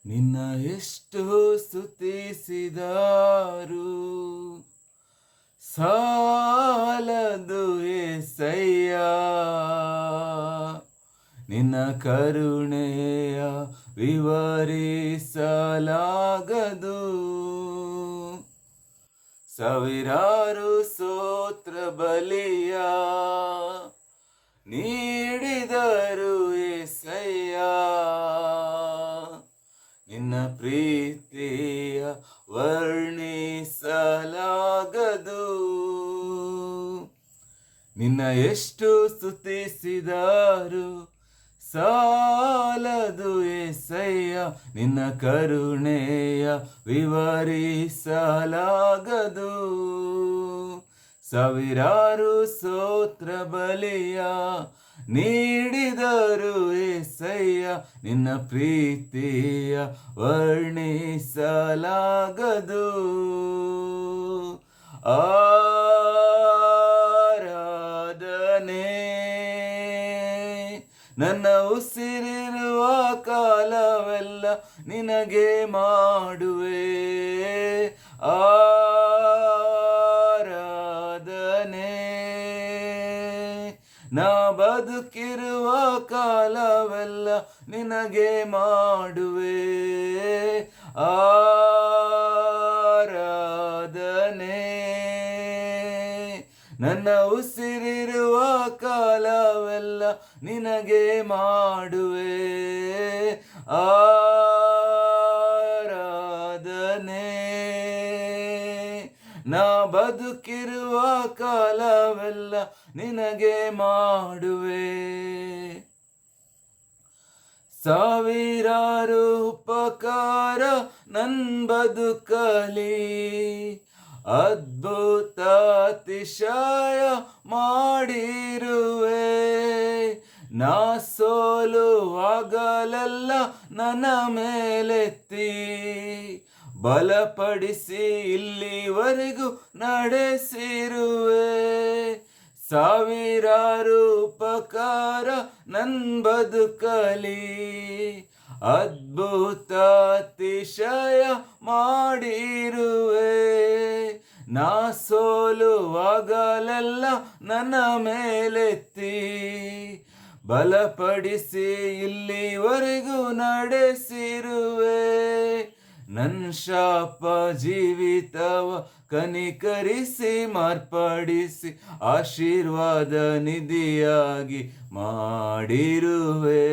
ನಿನ್ನ ಎಷ್ಟು ಸ್ತುತಿಸಿದಾರು ಸಾಲದು యేసయ్ಯ. ನಿನ್ನ ಕರುಣೆಯ ವಿವರಿಸಲಾಗದು. ಸಾವಿರಾರು ಸ್ತೋತ್ರ ಬಲಿಯ ನೀಡಿದರು యేసయ్ಯ. ನಿನ್ನ ಪ್ರೀತಿಯ ವರ್ಣಿಸಲಾಗದು. ನಿನ್ನ ಎಷ್ಟು ಸ್ತುತಿಸಿದರು ಸಾಲದು యేసయ్ಯ. ನಿನ್ನ ಕರುಣೆಯ ವಿವರಿಸಲಾಗದು. ಸಾವಿರಾರು ಸ್ತೋತ್ರ ಬಲಿಯ ನೀಡಿದರು యేసయ్ಯ. ನಿನ್ನ ಪ್ರೀತಿಯ ವರ್ಣಿಸಲಾಗದು. ಆರಾಧನೆ ನನ್ನ ಉಸಿರಿರುವ ಕಾಲವೆಲ್ಲ ನಿನಗೆ ಮಾಡುವೆ. ಆರಾಧನೆ ನಾ ಬದುಕಿರುವ ಕಾಲವೆಲ್ಲ ನಿನಗೆ ಮಾಡುವೆ. ಆರಾಧನೆ ನನ್ನ ಉಸಿರಿರುವ ಕಾಲವೆಲ್ಲ ನಿನಗೆ ಮಾಡುವೆ. ಆರಾಧನೆ ನಾ ಬದುಕಿರುವ ಕಾಲವೆಲ್ಲ ನಿನಗೆ ಮಾಡುವೆ. ಸಾವಿರಾರು ಉಪಕಾರ ನನ್ ಬದುಕಲಿ ಅದ್ಭುತ ಅತಿಶಯ ಮಾಡಿರುವೆ. ನಾ ಸೋಲುವಾಗಲೆಲ್ಲ ನನ್ನ ಮೇಲೆತ್ತಿ ಬಲಪಡಿಸಿ ಇಲ್ಲಿವರೆಗೂ ನಡೆಸಿರುವೆ. ಸಾವಿರಾರು ಉಪಕಾರ ನನ್ ಬದುಕಲಿ ಅದ್ಭುತ ಅತಿಶಯ ಮಾಡಿರುವೆ. ನಾ ಸೋಲುವಾಗಲೆಲ್ಲ ನನ್ನ ಮೇಲೆತ್ತಿ ಬಲಪಡಿಸಿ ಇಲ್ಲಿವರೆಗೂ ನಡೆಸಿರುವೆ. ನನ್ನ ಶಾಪ ಜೀವಿತವ ಕನಿಕರಿಸಿ ಮಾರ್ಪಡಿಸಿ ಆಶೀರ್ವಾದ ನಿಧಿಯಾಗಿ ಮಾಡಿರುವೆ.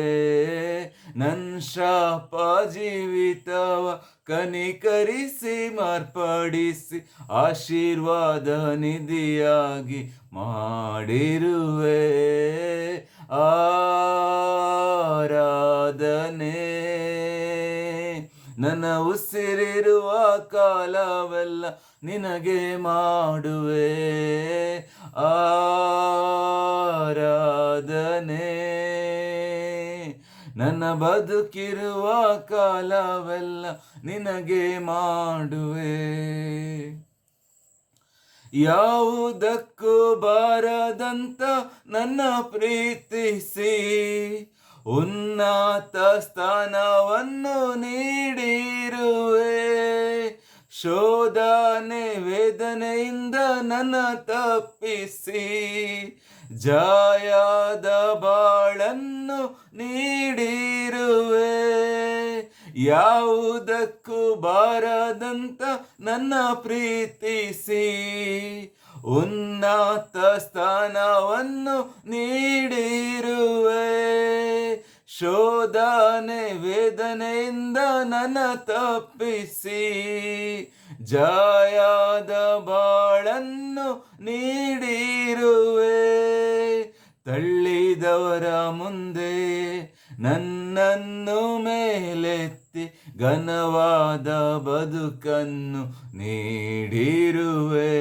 ನನ್ನ ಶಾಪ ಜೀವಿತವ ಕನಿಕರಿಸಿ ಮಾರ್ಪಡಿಸಿ ಆಶೀರ್ವಾದ ನಿಧಿಯಾಗಿ ಮಾಡಿರುವೆ. ಆರಾಧನೆ ನನ್ನ ಉಸಿರಿರುವ ಕಾಲವೆಲ್ಲ ನಿನಗೆ ಮಾಡುವೆ. ಆರಾಧನೆ ನನ್ನ ಬದುಕಿರುವ ಕಾಲವೆಲ್ಲ ನಿನಗೆ ಮಾಡುವೆ. ಯಾವುದಕ್ಕೂ ಬಾರದಂತ ನನ್ನ ಪ್ರೀತಿಸಿ ಉನ್ನತ ಸ್ಥಾನವನ್ನು ನೀಡಿರುವೆ. ಶೋಧನೆ ವೇದನೆಯಿಂದ ನನ್ನ ತಪ್ಪಿಸಿ ಜಯದ ಬಾಳನ್ನು ನೀಡಿರುವೆ. ಯಾವುದಕ್ಕೂ ಬಾರದಂತ ನನ್ನ ಪ್ರೀತಿಸಿ ಉನ್ನತ ಸ್ಥಾನವನ್ನು ನೀಡಿರುವೆ. ಶೋಧನೆ ವೇದನೆಯಿಂದ ನನ್ನ ತಪ್ಪಿಸಿ ಜಯದ ಬಾಳನ್ನು ನೀಡಿರುವೆ. ತಳ್ಳಿದವರ ಮುಂದೆ ನನ್ನನ್ನು ಮೇಲೆತ್ತಿ ಘನವಾದ ಬದುಕನ್ನು ನೀಡಿರುವೆ.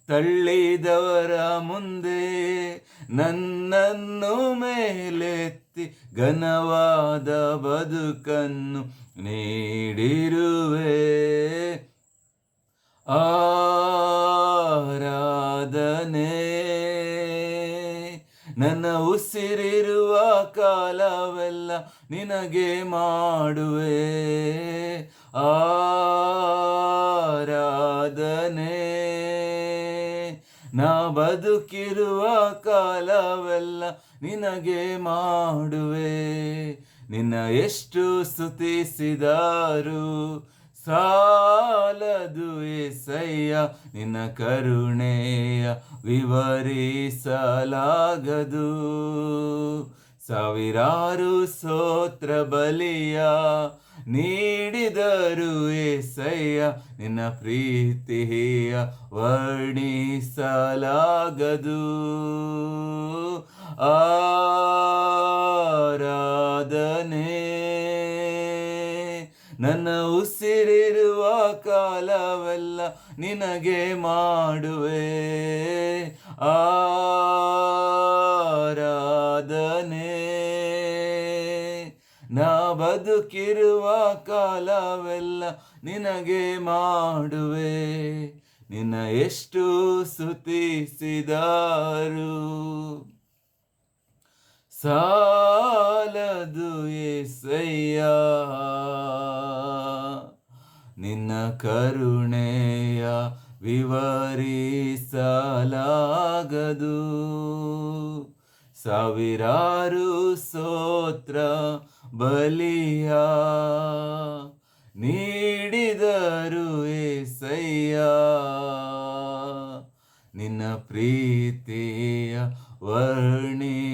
ತಳ್ಳಿದವರ ಮುಂದೆ ನನ್ನನ್ನು ಮೇಲೆತ್ತಿ ಘನವಾದ ಬದುಕನ್ನು ನೀಡಿರುವೆ. ಆರಾಧನೆ ನನ್ನ ಉಸಿರಿರುವ ಕಾಲವೆಲ್ಲ ನಿನಗೆ ಮಾಡುವೆ ಆರಾಧನೆ. ನಾ ಬದುಕಿರುವ ಕಾಲವೆಲ್ಲ ನಿನಗೆ ಮಾಡುವೆ. ನಿನ್ನ ಎಷ್ಟು ಸ್ತುತಿಸಿದರು ಸಾಲದು ಏಸಯ್ಯ, ನಿನ್ನ ಕರುಣೆಯ ವಿವರಿಸಲಾಗದು. ಸಾವಿರಾರು ಸ್ತೋತ್ರ ಬಲಿಯ ನೀಡಿದರು ಏಸಯ್ಯ, ನಿನ್ನ ಪ್ರೀತಿಯ ವರ್ಣಿಸಲಾಗದು. ಆರಾಧನೆ. ನನ್ನ ಉಸಿರಿರುವ ಕಾಲವೆಲ್ಲ ನಿನಗೆ ಮಾಡುವೆ ಆರಾಧನೆ. ನಾ ಬದುಕಿರುವ ಕಾಲವೆಲ್ಲ ನಿನಗೆ ಮಾಡುವೆ. ನಿನ್ನ ಎಷ್ಟು ಸ್ತುತಿಸಿದರು ಸಾಲದು ಏಸಯ್ಯ, ನಿನ್ನ ಕರುಣೆಯ ವಿವರಿಸಲಾಗದು. ಸಾವಿರಾರು ಸ್ತೋತ್ರ ಬಲಿಯ ನೀಡಿದರು ಏಸಯ್ಯ, ನಿನ್ನ ಪ್ರೀತಿಯ ವರ್ಣಿಸಲಾಗದು.